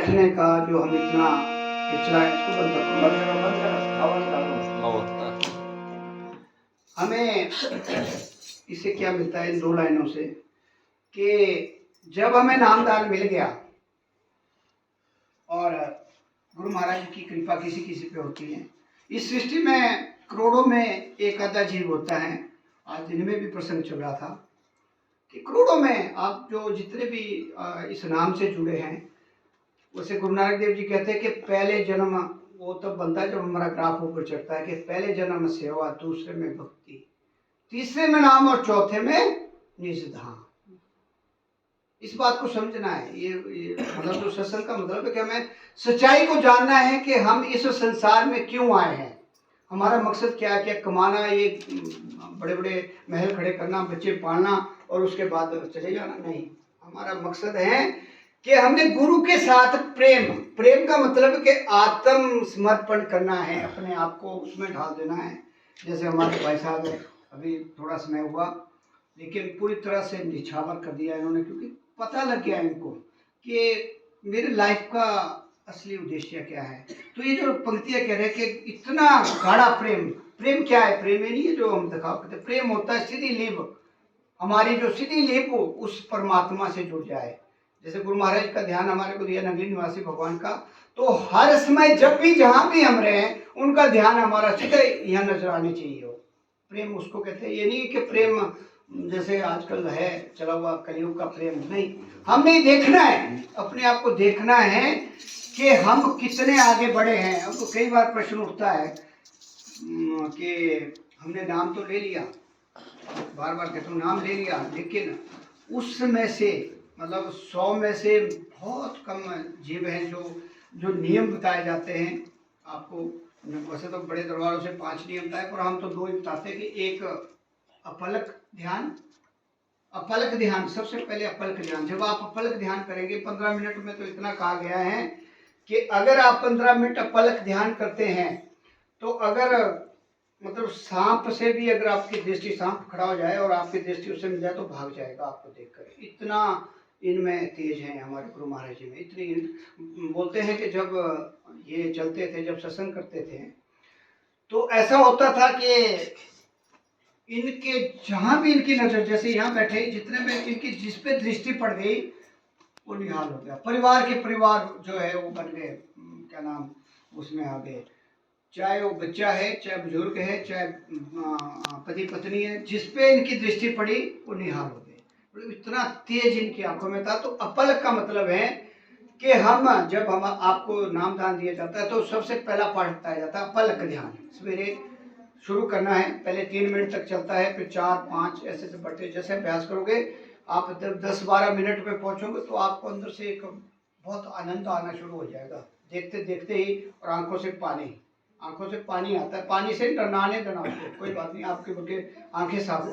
बैठने का जो हम इतना पिछड़ा इसको बंद हमें इससे क्या मिलता है इन दो लाइनों से कि जब हमें नामदान मिल गया और गुरु महाराज की कृपा किसी किसी पे होती है। इस सृष्टि में करोड़ों में एक आधा जीव होता है। आज दिन में भी प्रसंग चल रहा था कि करोड़ों में आप जो जितने भी इस नाम से जुड़े हैं, वैसे गुरु नानक देव जी कहते हैं कि पहले जन्म वो तब बनता है जब हमारा ग्राफ ऊपर चढ़ता है कि पहले जन्म में सेवा, दूसरे में भक्ति, तीसरे में नाम और चौथे में निज धाम। इस बात को समझना है। ये मतलब जो सत्संग का मतलब है कि हमें सच्चाई को जानना है कि हम इस संसार में क्यों आए हैं, हमारा मकसद क्या है। क्या कमाना, ये बड़े बड़े महल खड़े करना, बच्चे पालना और उसके बाद चले जाना? नहीं, हमारा मकसद है कि हमने गुरु के साथ प्रेम का मतलब है कि आत्म समर्पण करना है, अपने आप को उसमें ढाल देना है। जैसे हमारे भाई साहब है, अभी थोड़ा समय हुआ लेकिन पूरी तरह से निछावर कर दिया इन्होंने, क्योंकि पता लग गया इनको कि मेरे लाइफ का असली उद्देश्य क्या है। तो ये जो पंक्तियां कह रहे हैं कि इतना गाढ़ा प्रेम क्या है? प्रेम ये नहीं है जो हम दिखाओ करते, प्रेम होता है सीधी लीब, हमारी जो सीधी लीब उस परमात्मा से जुड़ जाए। जैसे गुरु महाराज का ध्यान हमारे को दिया नगरी निवासी भगवान का, तो हर समय जब भी जहां भी हम रहे उनका ध्यान हमारा सीधे यहाँ नजर आने चाहिए हो। प्रेम उसको कहते हैं। ये नहीं कि प्रेम जैसे आजकल है चला हुआ कलयुग का प्रेम, नहीं। हमें देखना है, अपने आप को देखना है कि हम कितने आगे बढ़े हैं। हमको कई बार प्रश्न उठता है कि हमने नाम तो ले लिया, बार बार कहता हूँ नाम ले लिया, लेकिन उसमें से मतलब 100 में से बहुत कम जीव हैं जो नियम बताए जाते हैं आपको। वैसे तो बड़े दरबारों से 5 नियम बताए, पर हम तो 2 ही बताते हैं कि एक अपलक ध्यान, सबसे पहले अपलक ध्यान। जब आप अपलक ध्यान करेंगे 15 मिनट में, तो इतना कहा गया है कि अगर आप 15 मिनट अपलक ध्यान करते हैं तो अगर मतलब सांप से भी अगर आपकी दृष्टि, सांप खड़ा हो जाए और आपकी दृष्टि उससे मिल जाए तो भाग जाएगा आपको देखकर। इतना इनमें तेज है हमारे गुरु महाराज जी में। इतनी बोलते हैं कि जब ये चलते थे, जब सत्संग करते थे, तो ऐसा होता था कि इनके जहां भी इनकी नजर, जैसे यहाँ बैठे जितने में इनकी जिस पे दृष्टि पड़ गई वो निहाल हो गया। परिवार जो है वो बन गए, क्या नाम उसमें आ गए, चाहे वो बच्चा है, चाहे बुजुर्ग है, चाहे पति पत्नी है, जिस पे इनकी दृष्टि पड़ी वो निहाल हो गए। मतलब इतना तेज इनकी आंखों में था। तो अपलक का मतलब है कि हम जब हम आपको नाम दान दिया जाता है तो सबसे पहला पाठ बताया जाता है अपलक ध्यान। सवेरे शुरू करना है, पहले 3 मिनट तक चलता है, फिर 4, 5 ऐसे से बढ़ते। जैसे अभ्यास करोगे आप 10-12 मिनट में पहुंचोगे तो आपको अंदर से एक बहुत आनंद आना शुरू हो जाएगा, देखते देखते ही। और आंखों से पानी आता है। पानी से डरनाने कोई बात नहीं, आपके बल्कि आंखें साफ हो।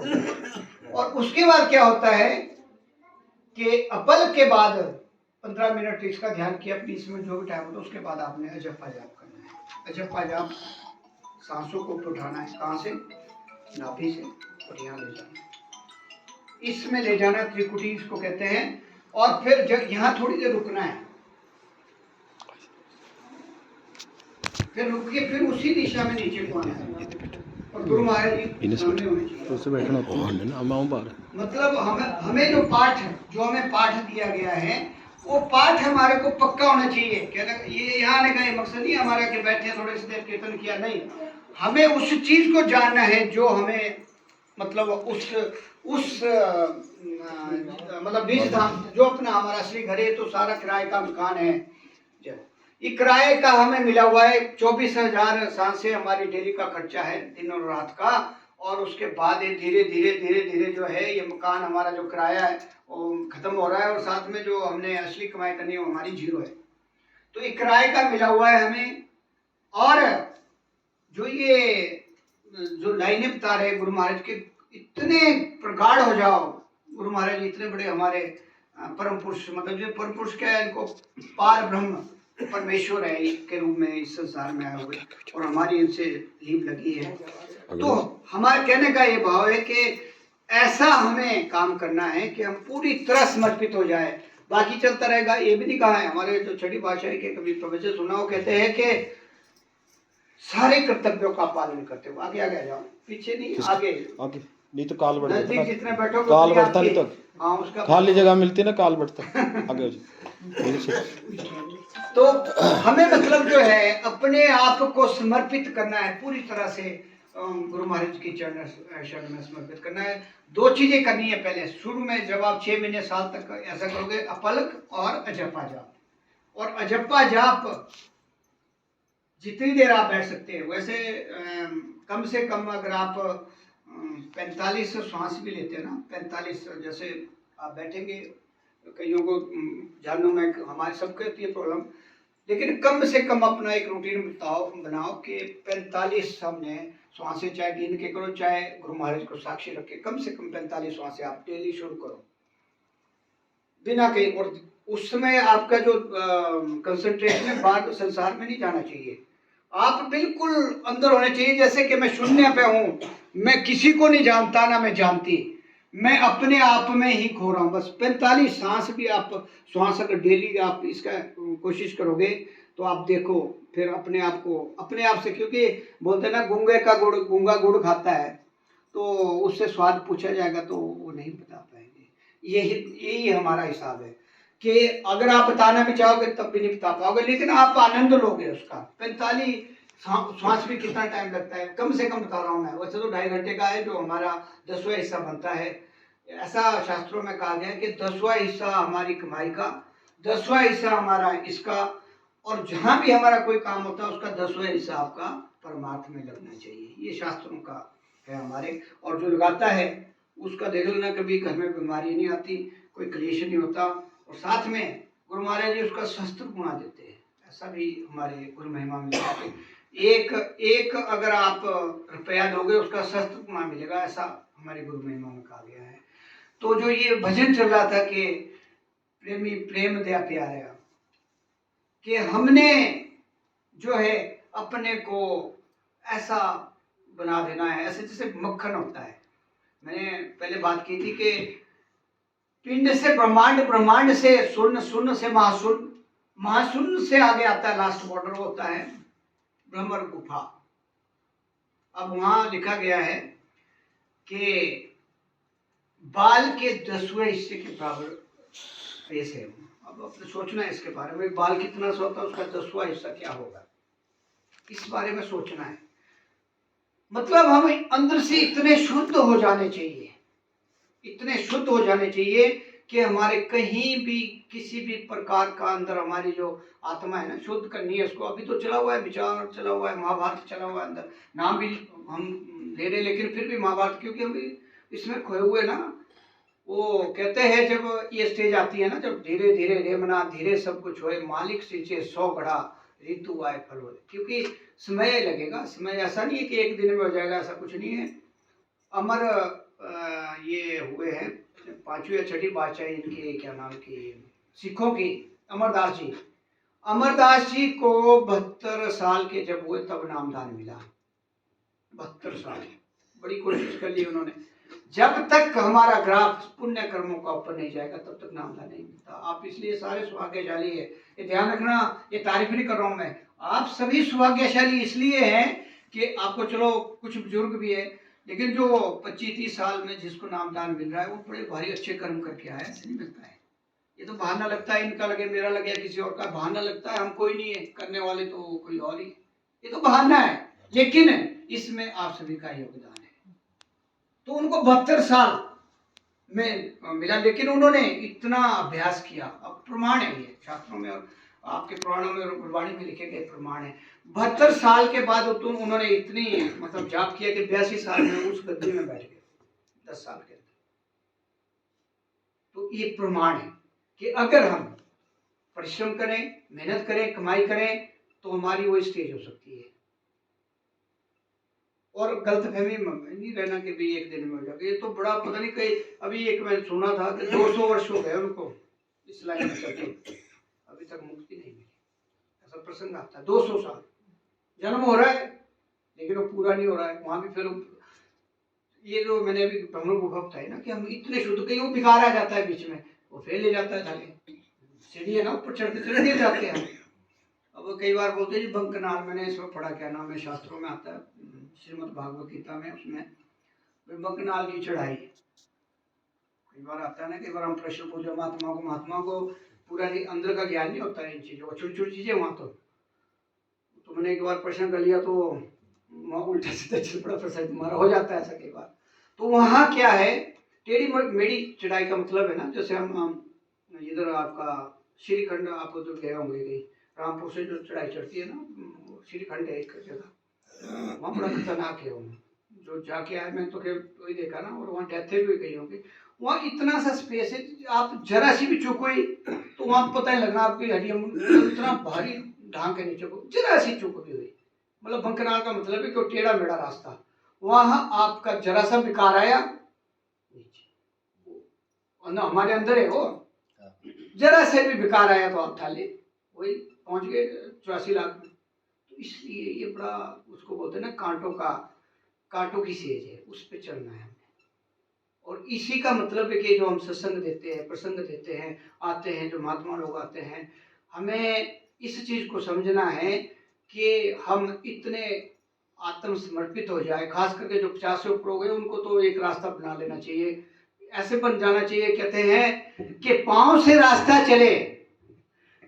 और उसके बाद क्या होता है कि अपल के बाद 15 मिनट इसका ध्यान किया, 20 मिनट जो भी टाइम होता है, उसके बाद आपने अजप्पा जाप करना है। अजप्पा जाप सांसों को उठाना है, कहाँ से? नाभि से, और यहाँ ले जाना, इसमें ले जाना, त्रिकुटी इसको कहते हैं। और फिर जब यहाँ थोड़ी देर रुकना है, फिर रुक के फिर उसी दिशा में नीचे को आना है। और गुरु महाराज जी सामने होने चाहिए। मतलब हमें जो हमें पाठ दिया गया है वो पाठ हमारे को पक्का होना चाहिए। कहना ये यहाँ आने का ये मकसद नहीं हमारा कि बैठे थोड़े से देर कीर्तन किया, नहीं। हमें उस चीज को जानना है जो हमें मतलब उस मतलब निज धाम जो अपना हमारा असली घर है, तो सारा किराए का मकान है। जब ये किराए का हमें मिला हुआ है, 24,000 सांसें हमारी डेली का खर्चा है, दिन और रात का। और उसके बाद ये धीरे धीरे जो है ये मकान हमारा जो किराया है वो खत्म हो रहा है, और साथ में जो हमने असली कमाई करनी है वो हमारी 0 है। तो ये किराए का मिला हुआ है हमें। और जो ये जो लाइनें बता रहे गुरु महाराज के, इतने प्रगाढ़ हो जाओ। गुरु महाराज इतने बड़े हमारे परम पुरुष, मतलब जो परम पुरुष क्या है, इनको पार ब्रह्म परमेश्वर है के रूप में इस संसार में आए हुए, और हमारी इनसे लीप लगी है। तो हमारे कहने का ये भाव है कि ऐसा हमें काम करना है कि हम पूरी तरह समर्पित हो जाए। बाकी चलता रहेगा। ये भी नहीं कहा है हमारे जो छठी भाषा के कभी प्रवचन सुना हो, कहते हैं कि सारे कर्तव्यों का पालन करते हो। आगे आगे आ जाओ, पीछे नहीं, आगे आगे नहीं तो काल बढ़ जाता नजदीक ना, जितने बैठोगे काल उतनी बढ़ता नहीं आपकी तो हाँ उसका खाली जगह मिलती है ना, काल बढ़ता आगे हो जाओ। तो हमें मतलब जो है अपने आप को समर्पित करना है पूरी तरह से, गुरु महाराज की शरण में समर्पित करना है। दो चीजें करनी है पहले शुरू में, जब आप 6 महीने साल तक ऐसा करोगे, अपलक और अजपा जाप। और अजपा जाप जितनी देर आप बैठ सकते हैं, वैसे कम से कम अगर आप 45 श्वास भी लेते हैं ना, 45 जैसे आप बैठेंगे, कईयों को जानू में हमारे सबके होती है प्रॉब्लम, लेकिन कम से कम अपना एक रूटीन बनाओ कि 45 हमने श्वासें चाहे गिन के करो, चाहे गुरु महाराज को साक्षी रख के कम से कम 45 श्वासें आप डेली शुरू करो बिना कहीं। और उस समय आपका जो कंसंट्रेशन है बाहर संसार में नहीं जाना चाहिए, आप बिल्कुल अंदर होने चाहिए, जैसे कि मैं शून्य पे हूँ, मैं किसी को नहीं जानता ना मैं जानती, मैं अपने आप में ही खो रहा हूँ। बस 45 सांस भी आप श्वास अगर डेली आप इसका कोशिश करोगे तो आप देखो फिर अपने आप को अपने आप से, क्योंकि बोलते हैं ना गूंगे का गुड़ गूंगा गुड़ खाता है, तो उससे स्वाद पूछा जाएगा तो वो नहीं बता पाएंगे। यही हमारा हिसाब है कि अगर आप बताना भी चाहोगे तब भी नहीं बता पाओगे, लेकिन आप आनंद लोगे उसका। 45 श्वास भी कितना टाइम लगता है, कम से कम बता रहा हूँ मैं, वैसे तो 2.5 घंटे का है जो हमारा 10वां हिस्सा बनता है। ऐसा शास्त्रों में कहा गया है कि 10वां हिस्सा हमारी कमाई का, 10वां हिस्सा हमारा इसका, और जहां भी हमारा कोई काम होता है उसका 10वां हिस्सा आपका परमार्थ में लगना चाहिए। ये शास्त्रों का है हमारे। और जो लगाता है उसका देख लेना कभी घर में बीमारी नहीं आती, कोई क्लेश नहीं होता, और साथ में गुरु महाराज जी उसका शस्त्र गुणा देते हैं। ऐसा भी हमारे गुरु महिमा में लिखा है, एक अगर आप रुपया दोगे उसका शस्त्र गुणा मिलेगा, ऐसा हमारे गुरु महिमा में कहा गया है। तो जो ये भजन चल रहा था कि प्रेमी प्रेम दया प्यारा, कि हमने जो है अपने को ऐसा बना देना है, ऐसे जैसे मक्खन होता है। मैंने पहले बात की थी कि पिंड से ब्रह्मांड, ब्रह्मांड से शून्य, शून्य से महाशून्य, महाशून्य से आगे आता है लास्ट बॉर्डर होता है ब्रह्मर गुफा। अब वहां लिखा गया है कि बाल के 10वें हिस्से के बराबर ऐसे है। अब अपने सोचना है इसके बारे में, बाल कितना सा होता है, उसका 10वां हिस्सा क्या होगा, इस बारे में सोचना है। मतलब हम अंदर से इतने शुद्ध हो जाने चाहिए, इतने शुद्ध हो जाने चाहिए कि हमारे कहीं भी किसी भी प्रकार का अंदर हमारी जो आत्मा है ना, शुद्ध करनी है उसको। अभी तो चला हुआ है विचार, चला हुआ है महाभारत, चला हुआ है अंदर, नाम भी हम ले रहे, लेकिन फिर भी महाभारत, क्योंकि हम इसमें खोए हुए ना। वो कहते हैं जब ये स्टेज आती है ना, जब धीरे धीरे रेमना धीरे सब कुछ होए, मालिक सिंचे 100 घड़ा ऋतु आए फल हो, क्योंकि समय लगेगा। समय ऐसा नहीं है कि एक दिन में हो जाएगा, ऐसा कुछ नहीं है। अमर ये हुए हैं 5वीं या 6ठी बादशाह इनकी, क्या नाम की, सिखों की, अमरदास जी। अमरदास जी को 72 साल के जब हुए तब नामदान मिला। 72 साल बड़ी कोशिश कर ली उन्होंने। जब तक हमारा ग्राफ पुण्य कर्मों का ऊपर नहीं जाएगा तब तक नामदान नहीं मिलता। आप इसलिए सारे सौभाग्यशाली है, ये ध्यान रखना। ये तारीफ नहीं कर रहा हूं मैं, आप सभी सौभाग्यशाली इसलिए हैं कि आपको, चलो कुछ बुजुर्ग भी है, लेकिन जो 25-30 साल में जिसको नामदान मिल रहा है वो बड़े भारी अच्छे कर्म करके आया, ऐसे नहीं मिलता है। ये तो बहाना लगता है, इनका लगे मेरा लगे किसी और का बहाना लगता है, हम कोई नहीं है करने वाले तो कोई और ही, ये तो बहाना है। लेकिन इसमें आप सभी का योगदान है। तो उनको 72 साल में मिला, लेकिन उन्होंने इतना अभ्यास किया। अब प्रमाण है ये शास्त्रों में और आपके पुराणों में और गुरबाणी में लिखे गए प्रमाण है। 72 साल के बाद उन्होंने इतनी मतलब जाप किया कि 82 साल में उस गद्दी में बैठ गए, 10 साल के अंदर। तो ये प्रमाण है कि अगर हम परिश्रम करें, मेहनत करें, कमाई करें तो हमारी वो स्टेज हो सकती है। और गलतफहमी में नहीं रहना कि भाई एक दिन में हो जाएगा, ये तो बड़ा पता नहीं। कहीं अभी एक मैंने सुना था कि 200 वर्ष हो गए उनको इस लाइन में चलते, अभी तक मुक्ति नहीं मिली। ऐसा प्रसंग आता है, 200 साल जन्म हो रहा है लेकिन वो पूरा नहीं हो रहा है। वहां भी फिर ये जो मैंने अभी ब्रह्म गुफा बताया ना कि हम इतने शुद्ध, कहीं वो बिगाड़ आ जाता है बीच में, वो फेल ले जाता है जाके, सीढ़ी है ना, ऊपर चढ़ते चढ़ते जाते हैं। अब कई बार बोलते हैं जी बंकनाल, मैंने इसमें पढ़ा, क्या नाम है, शास्त्रों में आता है, श्रीमद् भागवत गीता में, उसमें बंकनाल की चढ़ाई कई बार आता है ना। कई बार हम प्रश्न पूछो महात्मा को पूरा अंदर का ज्ञान नहीं होता है इन चीज़ों का, छोटी छोटी चीज़ें वहाँ तो मैंने एक बार प्रश्न कर लिया तो वहाँ उल्टा सीधा चल पड़ा, प्रश्न तुम्हारा हो जाता है ऐसा कई बार। तो वहाँ क्या है, टेढ़ी मेढ़ी चढ़ाई का मतलब है ना, जैसे हम इधर आपका श्रीखंड, आप उधर गए होंगे कहीं, रामपुर से जो चढ़ाई चढ़ती है ना, श्रीखंड है एक जगह, वहाँ बड़ा खतरनाक है। वहाँ जो जाके आए, मैं तो वही देखा ना, और वहाँ डेथ भी गई होंगी। वहाँ इतना सा स्पेस है, आप जरा सी भी चूक हुई तो वहाँ पता नहीं लगना आपकी हड्डियाँ, इतना भारी ढांक के नीचे को जरा सी चूक भी हुई। मतलब बंकनाल का मतलब है कि वो टेढ़ा मेढ़ा रास्ता, वहाँ आपका जरा सा विकार आया नीचे ना, हमारे अंदर है वो, जरा से भी विकार आया तो आप ठाले वही पहुँच गए 84 लाख में। तो इसलिए ये बड़ा, उसको बोलते हैं ना, कांटों की सेज है, उस पर चलना है हमें। और इसी का मतलब है कि जो हम सत्संग देते हैं, प्रसंग देते हैं, आते हैं, जो महात्मा लोग आते हैं, हमें इस चीज़ को समझना है कि हम इतने आत्मसमर्पित हो जाए। खास करके जो 50 से ऊपर हो गए उनको तो एक रास्ता बना लेना चाहिए, ऐसे बन जाना चाहिए। कहते हैं कि पाँव से रास्ता चले,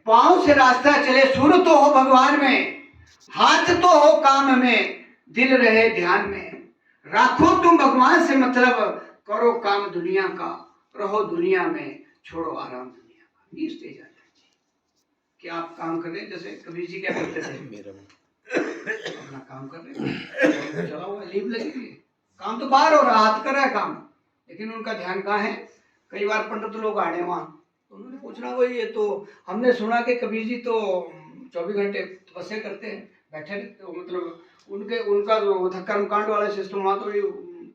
पाँव से रास्ता चले, सुर तो हो भगवान में, हाथ तो हो काम में, दिल रहे ध्यान में, राखो तुम भगवान से मतलब, करो काम दुनिया का, रहो दुनिया में, छोड़ो आराम दुनिया का। ये स्टेज आ जाए कि आप काम कर रहे हैं, जैसे कबीर जी क्या करते थे, अपना काम कर रहे हैं, चला हुआ लीव लगी हुई है, काम तो बाहर हो रहा, हाथ कर रहा है काम, लेकिन उनका ध्यान कहाँ है। कई बार पंडित लोग आने वहाँ, तो उन्होंने पूछना, वही ये तो हमने सुना कि कबीर जी तो 24 घंटे तपस्या करते हैं, बैठे रहते हो, मतलब उनका जो था कर्मकांड वाला सिस्टम, वहाँ तो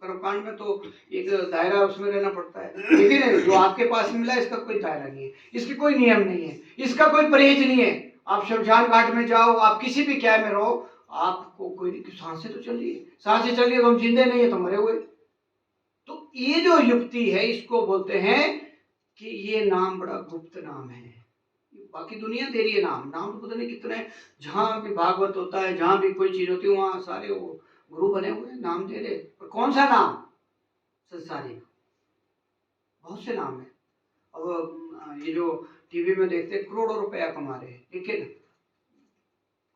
कर्मकांड में तो एक दायरा उसमें रहना पड़ता है, लेकिन जो आपके पास मिला इसका कोई दायरा नहीं है, इसकी कोई नियम नहीं है, इसका कोई परहेज नहीं है। आप शमशान घाट में जाओ, आप किसी भी क्या में रहो, आपको कोई नहीं, सांसें तो चल रही है, सांसें चल रही है तो हम जिंदे नहीं है तो मरे हुए। तो ये जो युक्ति है, इसको बोलते हैं कि ये नाम बड़ा गुप्त नाम है। बाकी दुनिया दे रही है नाम तो पता नहीं कितने, जहाँ भी भागवत होता है, जहाँ भी कोई चीज होती है, वहाँ सारे वो गुरु बने हुए नाम दे रहे, पर कौन सा नाम, संसारी बहुत से नाम है। अब ये जो टीवी में देखते हैं, करोड़ों रुपया कमा रहे हैं, लेकिन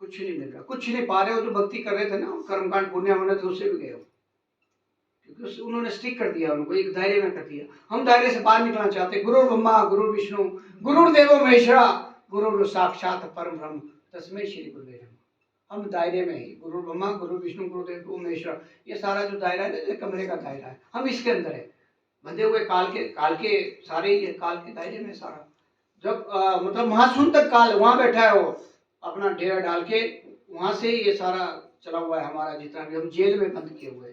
कुछ नहीं मिल रहा, कुछ नहीं पा रहे हो। जो भक्ति कर रहे थे ना, कर्मकांड पुण्य होने थे, उससे भी गए हो, क्योंकि उन्होंने स्टिक कर दिया, उनको एक दायरे में कर दिया। हम दायरे से बाहर निकलना चाहते। गुरु ब्रह्मा गुरु विष्णु गुरुर्देवो महेश्वरा, गुरु साक्षात परम ब्रह्म तस्मै श्री गुरुदेव नमः। हम दायरे में ही, गुरु ब्रह्मा गुरु विष्णु गुरुदेव महेश्वरा, ये सारा जो दायरा है ना, कमरे का दायरा है, हम इसके अंदर है, बंधे हुए काल के सारे ही काल के दायरे में सारा। जब मतलब महाशून्य तक काल वहाँ बैठा है, वो अपना डेरा डाल के, वहाँ से ये सारा चला हुआ है हमारा, जितना भी हम जेल में बंद किए हुए,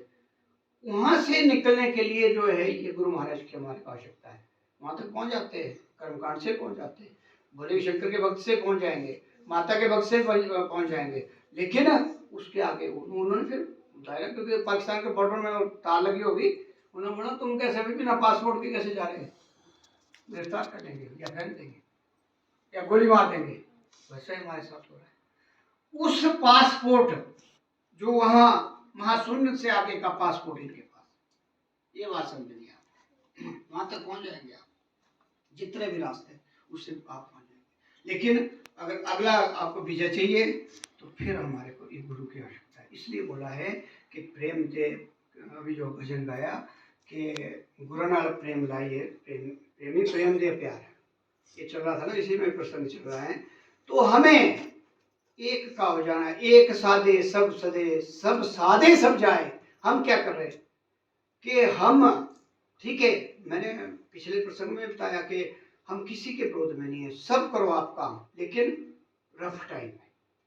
वहां से निकलने के लिए जो है ये गुरु महाराज की हमारी आवश्यकता है। वहां तक पहुंच जाते हैं, कर्मकांड से पहुंच जाते हैं, भोले शंकर के भक्त से पहुंच जाएंगे, माता के भक्त से पहुंच जाएंगे, लेकिन उसके आगे उन्होंने फिर दायरा, क्योंकि पाकिस्तान के बॉर्डर में तार लगी होगी, उन्होंने बोला तुम कैसे भी बिना पासपोर्ट के कैसे जा रहे हैं, गिरफ्तार कर देंगे या फेंक देंगे या गोली मार देंगे। वैसे हमारे साथ हो रहा है। उस पासपोर्ट जो वहां महाशून्य से आगे का पासपोर्ट इनके पास, ये बात समझिए आप, वहां तक पहुंच जाएंगे आप, जितने भी रास्ते उससे आप पहुंच जाएंगे। लेकिन अगर अगला आपको विजय चाहिए तो फिर हमारे को एक गुरु की आवश्यकता है। इसलिए बोला है कि प्रेम दे, अभी जो भजन गाया कि गुरु नाल प्रेम लाइए, प्रेमी प्रेम दे प्यार, ये चल रहा था ना, इसी में प्रसंग चल रहा है। तो हमें एक का हो जाना, एक साधे सब सदे, सब साधे सब जाए। हम क्या कर रहे हैं कि हम, ठीक है, मैंने पिछले प्रसंग में बताया कि हम किसी के विरोध में नहीं है, सब करो आप काम, लेकिन रफ टाइम में।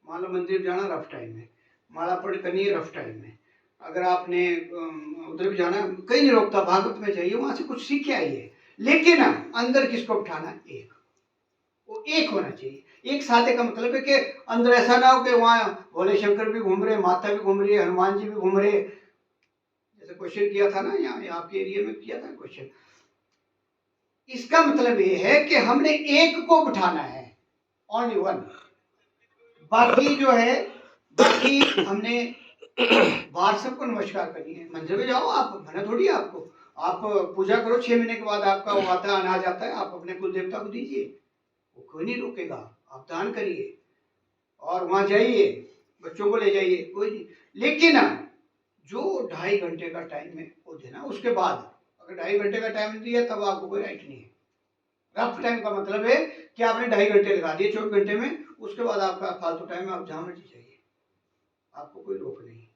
माला मंदिर जाना रफ टाइम में, माला पढ़ करनी है रफ टाइम में, अगर आपने उधर भी जाना, कहीं नहीं रोकता, भागवत में जाइए, वहां से कुछ सीख के आइए, लेकिन अंदर किसको बिठाना, एक, वो एक होना चाहिए। एक साधे का मतलब है कि अंदर ऐसा ना हो कि वहाँ भोले शंकर भी घूम रहे, माता भी घूम रही है, हनुमान जी भी घूम रहे। जैसे क्वेश्चन किया था ना, यहाँ आपके एरिया में किया था क्वेश्चन, इसका मतलब ये है कि हमने एक को बिठाना है, ओनली वन। बाकी जो है, बाकी हमने बाहर सबको नमस्कार करनी है। मंदिर में जाओ आप, मना थोड़ी है आपको, आप पूजा करो, 6 महीने के बाद आपका वो आता है, अनाज आता है, आप अपने कुल देवता को दीजिए, वो कोई नहीं रोकेगा। आप दान करिए और वहां जाइए, बच्चों को ले जाइए, कोई नहीं। लेकिन जो 2.5 घंटे का टाइम है वो देना। उसके बाद अगर 2.5 घंटे का टाइम दिया तब आपको कोई राइट नहीं है। रफ टाइम का मतलब है कि आपने 2.5 घंटे लगा दिए 24 घंटे में, उसके बाद आपका फालतू टाइम है, आप जहां मर्जी जाइए, आपको कोई रोक नहीं।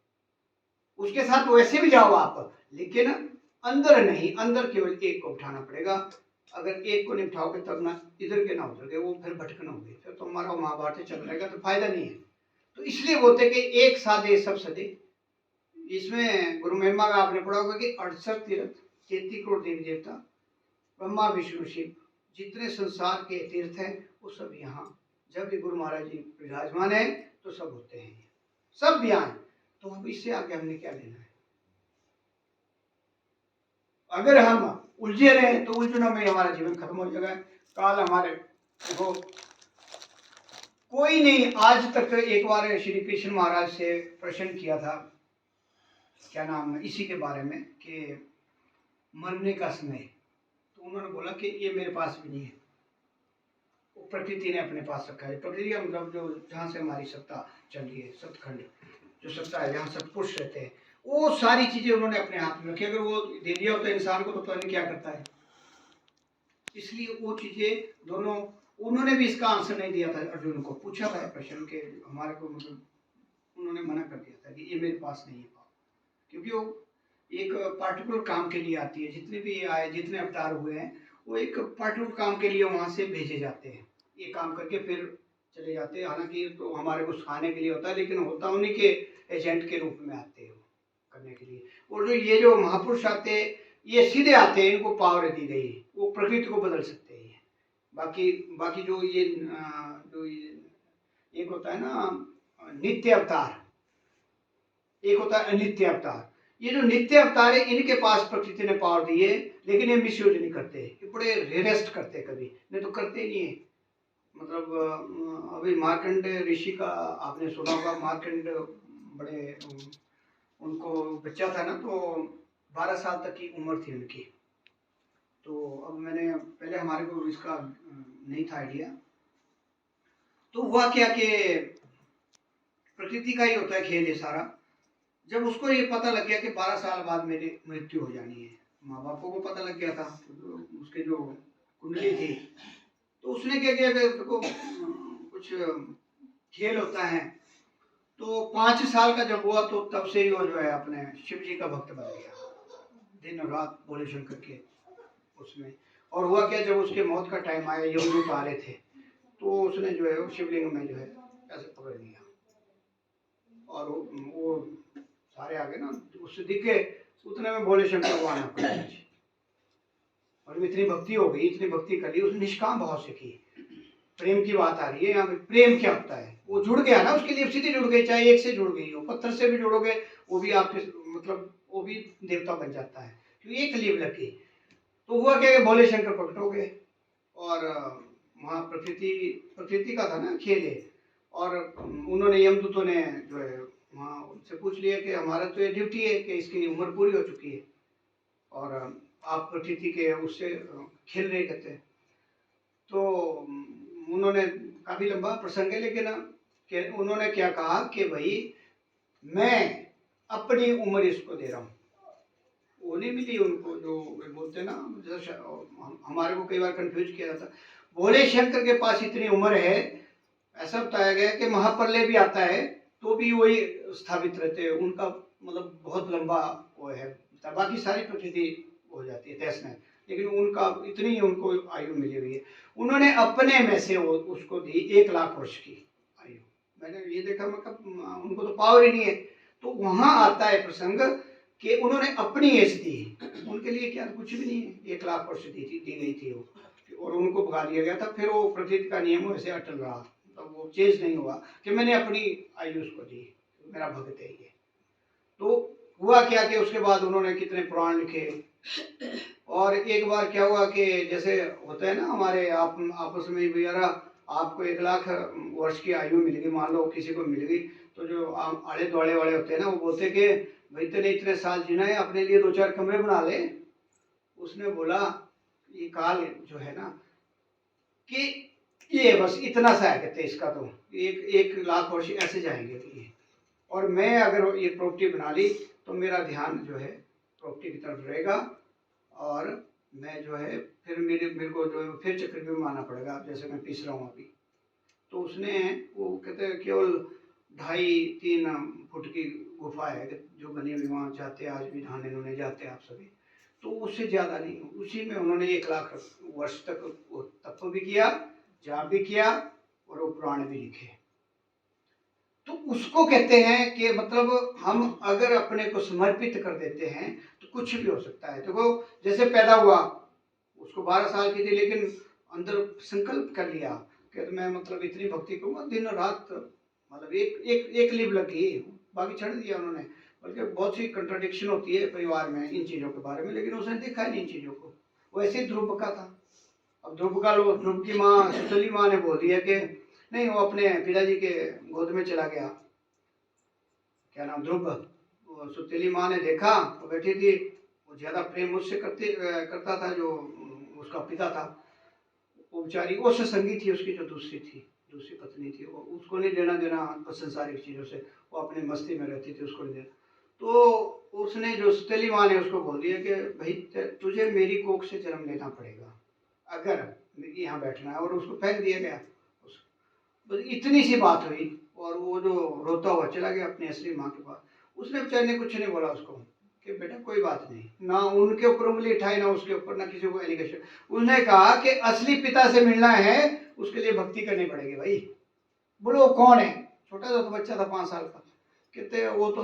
उसके साथ वैसे भी जाओ आप, लेकिन अंदर नहीं, अंदर केवल एक को उठाना पड़ेगा। अगर एक को नहीं उठाओगे तब ना इधर के ना उधर के, वो फिर भटकना होगी, फिर तो हमारा महाभारत चल रहेगा तो फायदा नहीं है। तो इसलिए बोलते कि एक साधे सब सदे। इसमें गुरु महिमा में आपने पढ़ा होगा कि 68 तीर्थ, 33 करोड़ देवी देवता, ब्रह्मा विष्णु शिव, जितने संसार के तीर्थ हैं वो सब यहाँ, जब भी गुरु महाराज जी विराजमान है तो सब होते हैं, सब भी आए। तो अब इससे आगे हमने क्या लेना है? अगर हम उलझे रहे तो उलझनों में हमारा जीवन खत्म हो जाएगा। काल हमारे देखो, कोई नहीं आज तक। एक बार श्री कृष्ण महाराज से प्रश्न किया था, क्या नाम है, इसी के बारे में कि मरने का समय, तो उन्होंने बोला कि ये मेरे पास भी नहीं है, वो प्रकृति ने अपने पास रखा है। प्रकृति का मतलब जो जहाँ से हमारी सत्ता चल रही है, सतखंड जो सत्ता है, जहाँ सत्पुरुष रहते हैं, वो सारी चीजें उन्होंने अपने हाथ में रखी। अगर वो दे दिया होता इंसान को तो पता नहीं क्या करता है। इसलिए वो चीजें दोनों, उन्होंने भी इसका आंसर नहीं दिया था। अर्जुन को पूछा था प्रश्न के, हमारे को मतलब उन्होंने मना कर दिया था कि ये मेरे पास नहीं है, क्योंकि वो एक पार्टिकुलर काम के लिए आती है। जितने भी आए, जितने अवतार हुए हैं, वो एक पार्टिकुलर काम के लिए वहां से भेजे जाते हैं, ये काम करके फिर चले जाते हैं। हालांकि तो हमारे को सिखाने के लिए होता है, लेकिन होता उन्हीं के एजेंट के रूप में आते हैं करने के लिए। और जो ये जो महापुरुष आते हैं, ये सीधे आते हैं, इनको पावर दी गई है, वो प्रकृति को बदल सकते हैं। बाकी बाकी जो ये एक होता है ना नित्य अवतार, एक होता है अनित्य अवतार। ये जो नित्य अवतार है, इनके पास प्रकृति ने पावर दी है, लेकिन ये मिसयूज नहीं करते, ये बड़े रेरेस्ट करते, कभी नहीं तो करते नहीं है। मतलब अभी मार्कंड ऋषि का आपने सुना होगा, मार्कंड बड़े उनको बच्चा था ना, तो 12 साल तक की उम्र थी उनकी। तो अब मैंने पहले, हमारे को इसका नहीं था आइडिया, तो हुआ क्या कि प्रकृति का ही होता है खेल ये सारा। जब उसको ये पता लग गया कि 12 साल बाद मेरी मृत्यु हो जानी है, माँ बापों को पता लग गया था, तो उसके जो कुंडली थी, तो उसने क्या किया कि देखो कुछ खेल होता है। तो 5 साल का जब हुआ तो तब से ही वो जो है अपने शिव जी का भक्त बन गया, दिन और रात भोले शंकर के उसमें। और हुआ क्या, जब उसके मौत का टाइम आया, यमदूत आ रहे थे, तो उसने जो है शिवलिंग में जो है ऐसे पकड़ लिया, और वो सारे आ गए ना, उससे दिखे, उतने में भोले शंकर को आना पड़ा। और इतनी भक्ति हो गई, इतनी भक्ति कर ली, उसने निष्काम भाव से की। प्रेम की बात आ रही है यहाँ पे, प्रेम क्या होता है, वो जुड़ गया ना, उसके लिए सीधी जुड़ गई, चाहे एक से जुड़ गई हो, पत्थर से भी जुड़ोगे वो भी आपके मतलब वो भी देवता बन जाता है, क्योंकि एक लीव लगी। तो हुआ क्या, भोले शंकर प्रकट हो गए, और वहाँ प्रकृति का था ना खेल है, और उन्होंने यमदूतों ने जो है वहाँ उनसे पूछ लिया कि हमारा तो ये ड्यूटी है कि इसकी उम्र पूरी हो चुकी है, और आप प्रकृति के उससे खेल रहे कहते हैं। तो उन्होंने, काफी लंबा प्रसंग है, लेकिन उन्होंने क्या कहा कि भाई मैं अपनी उम्र इसको दे रहा हूँ। वो नहीं मिली उनको, जो बोलते ना, जैसे हमारे को कई बार कंफ्यूज किया जाता, भोले शंकर के पास इतनी उम्र है, ऐसा बताया गया कि महाप्रलय भी आता है तो भी वही स्थापित रहते हैं, उनका मतलब बहुत लंबा वो है। बाकी सारी प्रकृति हो जाती है तहस नहस, लेकिन उनका इतनी ही उनको आयु मिली हुई है। उन्होंने अपने में से वो उसको दी 1 लाख वर्ष की आयु। मैंने ये देखा, मतलब उनको तो पावर ही नहीं है। तो वहां आता है प्रसंग कि उन्होंने अपनी एज दी, उनके लिए क्या कुछ भी नहीं है, 1 लाख वर्ष दी गई थी वो, और उनको भगा दिया गया था। फिर वो प्रकृति का नियम वैसे अटल रहा, तो वो चेंज नहीं हुआ कि मैंने अपनी आयु उसको दी, मेरा भक्त है ये। तो हुआ क्या कि उसके बाद उन्होंने कितने पुराण लिखे, और एक बार क्या हुआ कि जैसे होता है ना हमारे आप आपस में ही भैया आपको 1 लाख वर्ष की आयु मिल गई, मान लो किसी को मिल गई, तो जो आड़े द्वाड़े वाले होते हैं ना वो बोलते कि भाई तेने इतने साल जीना है, अपने लिए 2-4 कमरे बना ले। उसने बोला ये काल जो है ना कि ये बस इतना सा है, कहते इसका तो 1 लाख वर्ष ऐसे जाएंगे ये, और मैं अगर ये प्रॉपर्टी बना ली तो मेरा ध्यान जो है प्रॉपर्टी की तरफ रहेगा, और मैं जो है फिर मेरे को जो है फिर चक्रव्यूह में आना पड़ेगा, जैसे मैं पिस रहा हूँ अभी। तो उसने वो कहते हैं केवल 2.5-3 फुट की गुफा है जो बनी हुई, वहाँ जाते आज भी नहाने नहाने जाते हैं आप सभी, तो उससे ज़्यादा नहीं, उसी में उन्होंने 1 लाख वर्ष तक वो तप भी किया, जाप भी किया, और वो पुराण भी लिखे। तो उसको कहते हैं कि मतलब हम अगर अपने को समर्पित कर देते हैं तो कुछ भी हो सकता है। देखो जैसे पैदा हुआ, उसको 12 साल की थी, लेकिन अंदर संकल्प कर लिया कि तो मैं मतलब इतनी भक्ति करूँगा दिन रात, मतलब एक लीव लगी, बाकी छोड़ दिया उन्होंने। बल्कि बहुत सी कंट्राडिक्शन होती है परिवार में इन चीज़ों के बारे में, लेकिन उसने देखा नहीं इन चीज़ों को। वैसे ध्रुव का था। अब ध्रुव की माँ सुतली माँ ने बोल दिया कि नहीं, वो अपने पिताजी के गोद में चला गया, क्या नाम ध्रुव। वो सुतीली माँ ने देखा, वो बैठी थी, वो ज़्यादा प्रेम मुझसे करता था जो उसका पिता था। वो बेचारी वो सत्संगी थी, उसकी जो दूसरी पत्नी थी, वो उसको नहीं लेना देना संसारिक चीज़ों से, वो अपने मस्ती में रहती थी, उसको नहीं देना। तो उसने जो सुतीली माँ ने उसको बोल दिया कि भाई तुझे मेरी कोख से जन्म लेना पड़ेगा अगर यहाँ बैठना है, और उसको फेंक दिया गया। बस इतनी सी बात हुई, और वो जो रोता हुआ चला गया अपनी असली माँ के पास। उसने बेचारे ने कुछ नहीं बोला उसको कि बेटा कोई बात नहीं, ना उनके ऊपर उंगली उठाई, ना उसके ऊपर, ना किसी को एलिगेशन। उसने कहा कि असली पिता से मिलना है, उसके लिए भक्ति करनी पड़ेगी भाई। बोलो वो कौन है? छोटा सा तो बच्चा था 5 साल का। कहते वो तो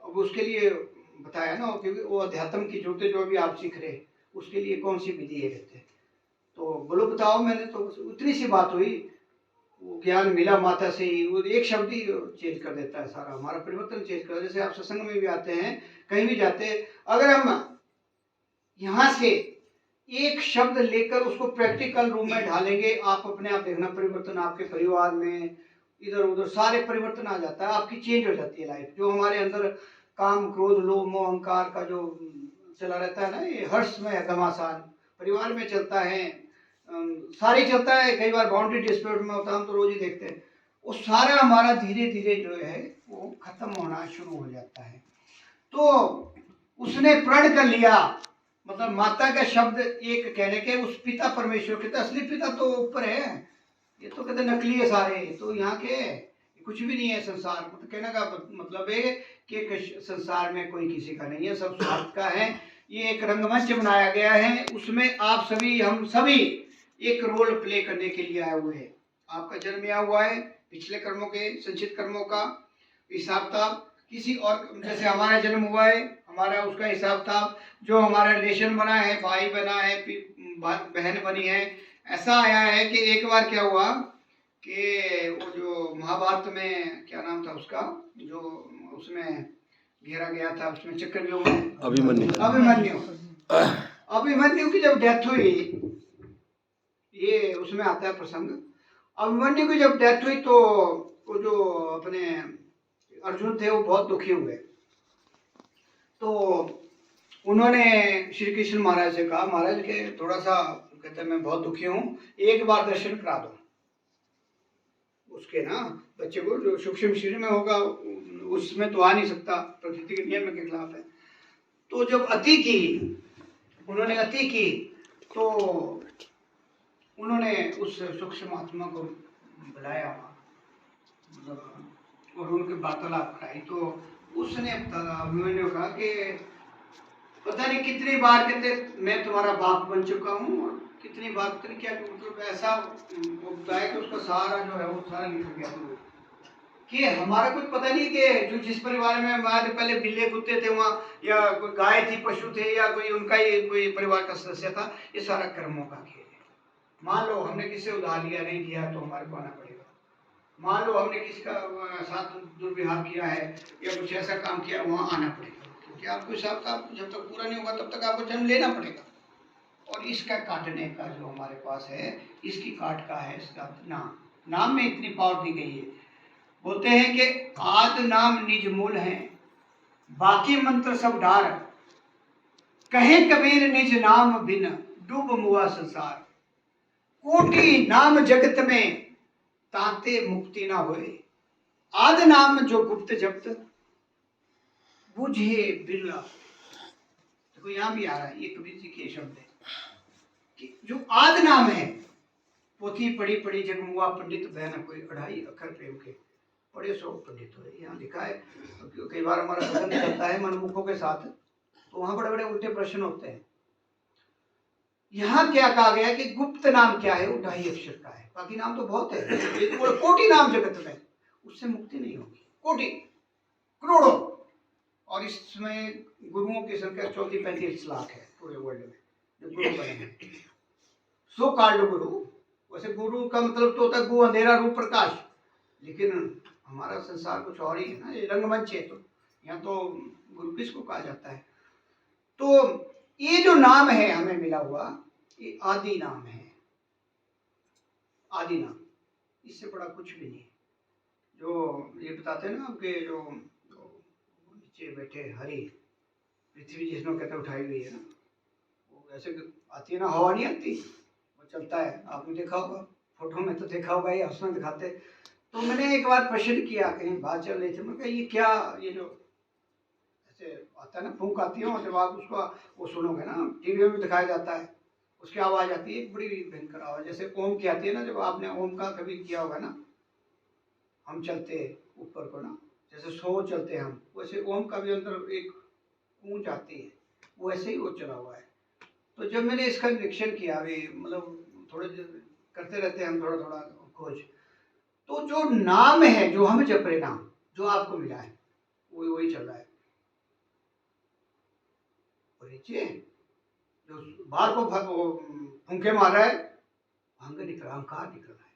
अब उसके लिए बताया ना, क्योंकि वो अध्यात्म की जो भी आप सीख रहे, उसके लिए कौन सी विधि है कहते। तो बोलो बताओ, मैंने तो उतनी सी बात हुई, वो ज्ञान मिला माता से ही, वो एक शब्द ही चेंज कर देता है सारा, हमारा परिवर्तन चेंज कर। जैसे आप सत्संग में भी आते हैं, कहीं भी जाते हैं, अगर हम यहाँ से एक शब्द लेकर उसको प्रैक्टिकल रूम में ढालेंगे, आप अपने आप देखना परिवर्तन आपके परिवार में, इधर उधर सारे परिवर्तन आ जाता है, आपकी चेंज हो जाती है लाइफ। जो हमारे अंदर काम क्रोध लोभ मोह अहंकार का जो चला रहता है ना, ये हर्ष में घमासान परिवार में चलता है, सारी चलता है। कई बार बाउंड्री डिस्प्यूट में होता है, हम तो रोज ही देखते हैं। वो सारा हमारा धीरे धीरे जो है वो खत्म होना शुरू हो जाता है। तो उसने प्रण कर लिया, मतलब माता का शब्द एक कहने के उस पिता परमेश्वर के, तो असली पिता तो ऊपर है, ये तो कहते नकली है सारे, तो यहाँ के कुछ भी नहीं है संसार। मतलब कहने का मतलब है कि संसार में कोई किसी का नहीं है, सब स्वार्थ का है। ये एक रंगमंच बनाया गया है, उसमें आप सभी हम सभी एक रोल प्ले करने के लिए आए हुए हैं। आपका जन्म यहाँ हुआ है, पिछले कर्मों के संचित कर्मों का हिसाब किताब किसी और, जैसे हमारा जन्म हुआ है, हमारा उसका हिसाब किताब, जो हमारा रिलेशन बना है, भाई बना है, बहन बनी है। ऐसा आया है कि एक बार क्या हुआ कि वो जो महाभारत में क्या नाम था उसका, जो उसमें घेरा गया था, उसमें चक्रव्यूह में अभिमन्यु की जब डेथ हुई, ये उसमें आता है प्रसंग। अभिमन्यु की जब डेथ हुई तो वो जो अपने अर्जुन थे वो बहुत दुखी हुए। तो उन्होंने श्री कृष्ण महाराज से कहा, महाराज के थोड़ा सा, कहते मैं बहुत दुखी हूँ, एक बार दर्शन करा दो उसके ना बच्चे को, जो सूक्ष्म शरीर में होगा उसमें तो आ नहीं सकता, प्रकृति के नियम के खिलाफ है। तो जब उन्होंने अति की तो उन्होंने उस सूक्ष्म आत्मा को बुलाया और उनके वार्तालाप कराई। तो उसने अभिमन्यु कहा कि पता नहीं कितनी बार कहते मैं तुम्हारा बाप बन चुका हूँ, और कितनी बार पता क्या, मतलब ऐसा बताया कि उसका सारा जो है वो सारा निकल गया। तो कि हमारा कुछ पता नहीं कि जो जिस परिवार में हमारे पहले बिल्ले कुत्ते थे वहाँ, या कोई गाय थी, पशु थे, या कोई उनका ही कोई परिवार का सदस्य था, ये सारा कर्मों का खेल है। मान लो हमने किसी उधार लिया नहीं दिया तो हमारे को आना पड़ेगा। मान लो हमने किसी का साथ दुर्व्यवहार किया है या कुछ ऐसा काम किया, वहाँ आना पड़ेगा। कि आपको हिसाब का जब तक पूरा नहीं होगा तब तक आपको जन्म लेना पड़ेगा। और इसका काटने का जो हमारे पास है, इसकी काट का है इसका नाम में इतनी पावर दी गई है। बोलते हैं कि आद नाम निज मूल है, बाकी मंत्र सब डार, कहे कबीर निज नाम बिन डूब मुआ संसार। कोटि नाम जगत में ताते मुक्ति ना होए, आद नाम जो गुप्त जप्त बुझे बिरला। देखो यहां भी आ रहा है, ये कबीर जी के शब्द है कि जो आद नाम है, पोथी पढ़ी पढ़ी जगमुआ पंडित बहन कोई 2.5 अक्षर प्रेम के बड़े 100 पंडित हुए, यहाँ लिखा है। तो कई बार हमारा संबंध चलता है मनमुखों के साथ, तो वहां बड़े बड़े उल्टे प्रश्न होते हैं। यहाँ क्या कहा गया कि गुप्त नाम क्या है, वो 2.5 अक्षर का है, बाकी नाम तो बहुत है। कोटि नाम जगत में, उससे मुक्ति नहीं होगी, कोटि करोड़ों। और इसमें गुरुओं की संख्या 34-35 लाख है पूरे वर्ल्ड में जो गुरु बने हैं, सो कॉल्ड गुरु। वैसे गुरु का मतलब तो होता है गु अंधेरा रूप प्रकाश, लेकिन हमारा संसार कुछ और ही है ना, ये रंगमंच है, तो यहाँ तो गुरु किसको कहा जाता है। तो ये जो नाम है हमें मिला हुआ, ये आदि नाम है, आदि नाम, इससे बड़ा कुछ भी नहीं। जो ये बताते हैं ना आपके जो नीचे बैठे हरि, पृथ्वी जिसमें कहते हैं उठाई हुई है ना, वो ऐसे आती है ना, हवा नहीं आती, वो चलता है, आपने देखा होगा, फोटो में तो देखा होगा, ये उसमें दिखाते। तो मैंने एक बार प्रश्न किया, कहीं बात चल रही थी, मैं कहा ये क्या, ये जो ऐसे आता है ना, फूंक आती है, और जब आप उसको वो सुनोगे ना, टीवी में दिखाया जाता है, उसकी आवाज़ आती है, बड़ी भयंकर आवाज़, जैसे ओम की आती है ना, जब आपने ओम का कभी किया होगा ना, हम चलते ऊपर को ना, जैसे सो चलते हैं हम, वैसे ओम का भी अंदर एक गूंज आती है, वैसे ही वो चला हुआ है। तो जब मैंने इसका निरीक्षण किया, अभी मतलब थोड़े करते रहते हैं हम थोड़ा थोड़ा खोज, तो जो नाम है, जो हम जप रहे नाम, जो आपको मिला है, वही चल रहा है। और नीचे जो बाहर को फूंके मार रहा है, अहंग निकल रहा है, अहंकार निकल रहा है,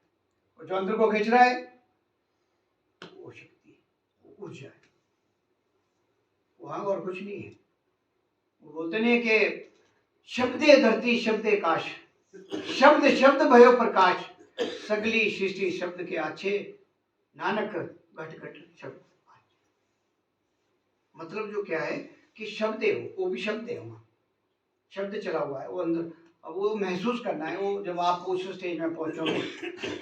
और जो अंदर को खींच रहा है, वो शक्ति, वो ऊर्जा है, वहां और कुछ नहीं है। वो बोलते नहीं कि शब्दे धरती शब्दे काश, शब्द शब्द भयो प्रकाश, सगली सृष्टि शब्द के आछे, नानक घट घट शब्द। मतलब जो क्या है कि शब्द है, वो भी शब्द है, वहां शब्द चला हुआ है वो अंदर। अब वो महसूस करना है, वो जब आप उस स्टेज में पहुंचोगे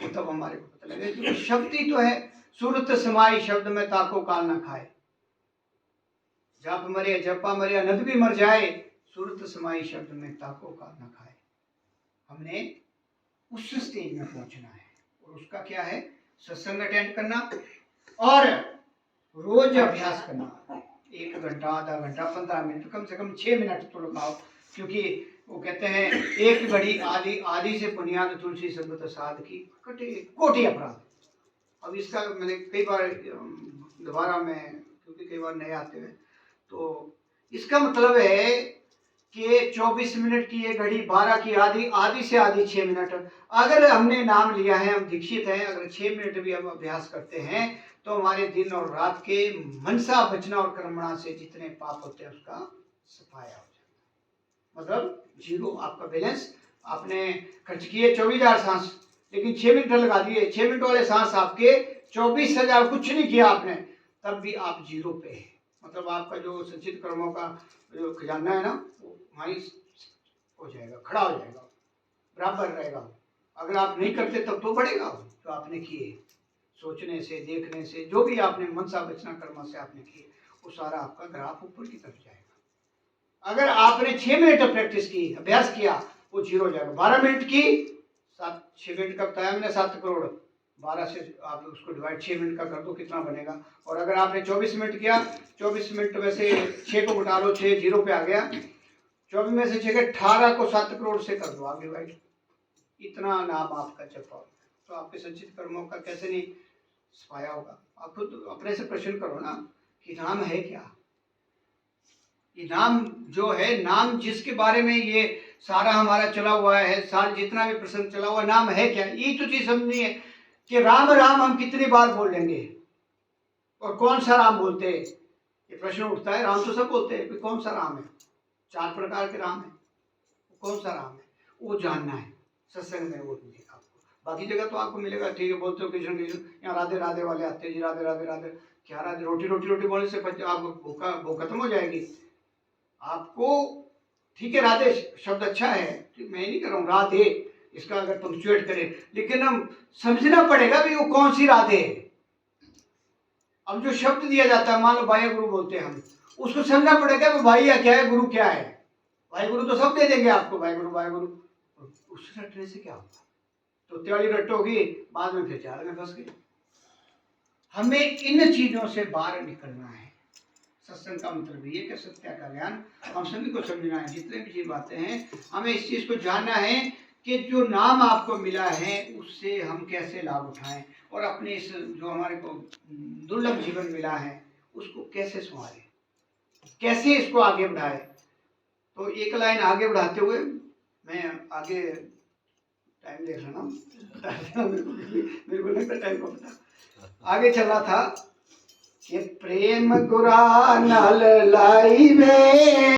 वो तब हमारे को पता लगेगा, क्योंकि शब्द ही तो है। सूरत समाई शब्द में ताको काल ना खाए, जप मरे जपा मरे अनंत भी मर जाए, सूरत समाई शब्द में ताको काल ना खाए। हमने उस स्टेज में पहुंचना है, और उसका क्या है, सत्संग अटेंड करना और रोज अभ्यास करना। 1 घंटा, आधा घंटा, 15 मिनट, कम से कम 6 मिनट तो लगाओ, क्योंकि वो कहते हैं एक घड़ी आदि आदि से बुनियाद तुलसी संगत साध की कटे कोटि अपराध। अब इसका मैंने कई बार दोबारा में, क्योंकि कई बार नए आते हैं, तो इसका मतलब है कि 24 मिनट की ये घड़ी, 12 की आदि, आदि से आदि 6 मिनट। अगर हमने नाम लिया है, हम दीक्षित हैं, अगर 6 मिनट भी हम अभ्यास करते हैं, तो हमारे दिन और रात के मनसा बचना और कर्मणा से जितने पाप होते हैं उसका सफाया हो जाता है। मतलब जीरो, आपका बैलेंस। आपने खर्च किए 24,000 सांस, लेकिन 6 मिनट लगा दिए, 6 मिनट वाले सांस आपके 24,000, कुछ नहीं किया आपने, तब भी आप जीरो पे है। मतलब आपका जो संचित कर्मों का जो खजाना है ना, वो वहीं हो जाएगा, खड़ा हो जाएगा, बराबर रहेगा। अगर आप नहीं करते तब तो बढ़ेगा, जो आपने किए सोचने से, देखने से, जो भी आपने मनसा बचना कर्म से आपने किए, वो सारा आपका ग्राफ ऊपर की तरफ जाएगा। अगर आपने 6 मिनट प्रैक्टिस की, अभ्यास किया, वो जीरो हो जाएगा। 12 मिनट की, 6 मिनट का बताया मैंने 7 करोड़, 12 से आप उसको डिवाइड 6 मिनट का कर दो, कितना बनेगा। और अगर आपने 24 मिनट किया, 24 मिनट में से 6 को घटा लो, 6 जीरो पे आ गया, 24 में से 6 के 18 को 7 करोड़ से कर दो आप डिवाइड, इतना नाम आपका जप। तो आपके संचित कर्मों का कैसे नहीं सफाया होगा। आप खुद अपने से प्रश्न करो ना कि नाम है क्या। ये नाम जो है, नाम जिसके बारे में ये सारा हमारा चला हुआ है, सारा जितना भी प्रसंग चला हुआ, नाम है क्या। ये तो चीज समझनी है कि राम राम हम कितनी बार बोल लेंगे, और कौन सा राम बोलते हैं। ये प्रश्न उठता है। राम तो सब बोलते हैं, कौन सा राम है? 4 प्रकार के राम है, कौन सा राम है वो जानना है। सत्संग में वो मिलेगा आपको, बाकी जगह तो आपको मिलेगा। ठीक है, बोलते हो कृष्ण कृष्ण, यहाँ राधे राधे वाले आते हैं जी, राधे राधे राधे। क्या राधे? रोटी रोटी रोटी बोलने से आपको भूख खत्म हो जाएगी आपको। ठीक है, राधे शब्द अच्छा है, मैं नहीं कर रहा हूँ, राधे इसका अगर पंक्चुएट करें, लेकिन हम समझना पड़ेगा भी वो कौन सी राधे है। अब जो शब्द दिया जाता है, मान लो भाई गुरु बोलते हैं हम, उसको समझना पड़ेगा कि भाई या क्या है, गुरु क्या है। भाई गुरु तो सब दे देंगे आपको, भाई गुरु, उससे रटने से क्या होगा? तो त्याली रटोगी, बाद में फिर जाल में फंस गई। हमें इन चीजों से बाहर निकलना है। सत्संग का मतलब ये कि सत्य का ज्ञान हम सभी को समझना है। जितने भी ये बातें हैं, हमें इस चीज को जानना है कि जो नाम आपको मिला है उससे हम कैसे लाभ उठाएं, और अपने इस जो हमारे को दुर्लभ जीवन मिला है उसको कैसे संभालें, कैसे इसको आगे बढ़ाएं। तो एक लाइन आगे बढ़ाते हुए मैं आगे, टाइम देख लेना मेरे को लगता टाइम को पता, आगे चला था कि प्रेम गुरा नल लाई वे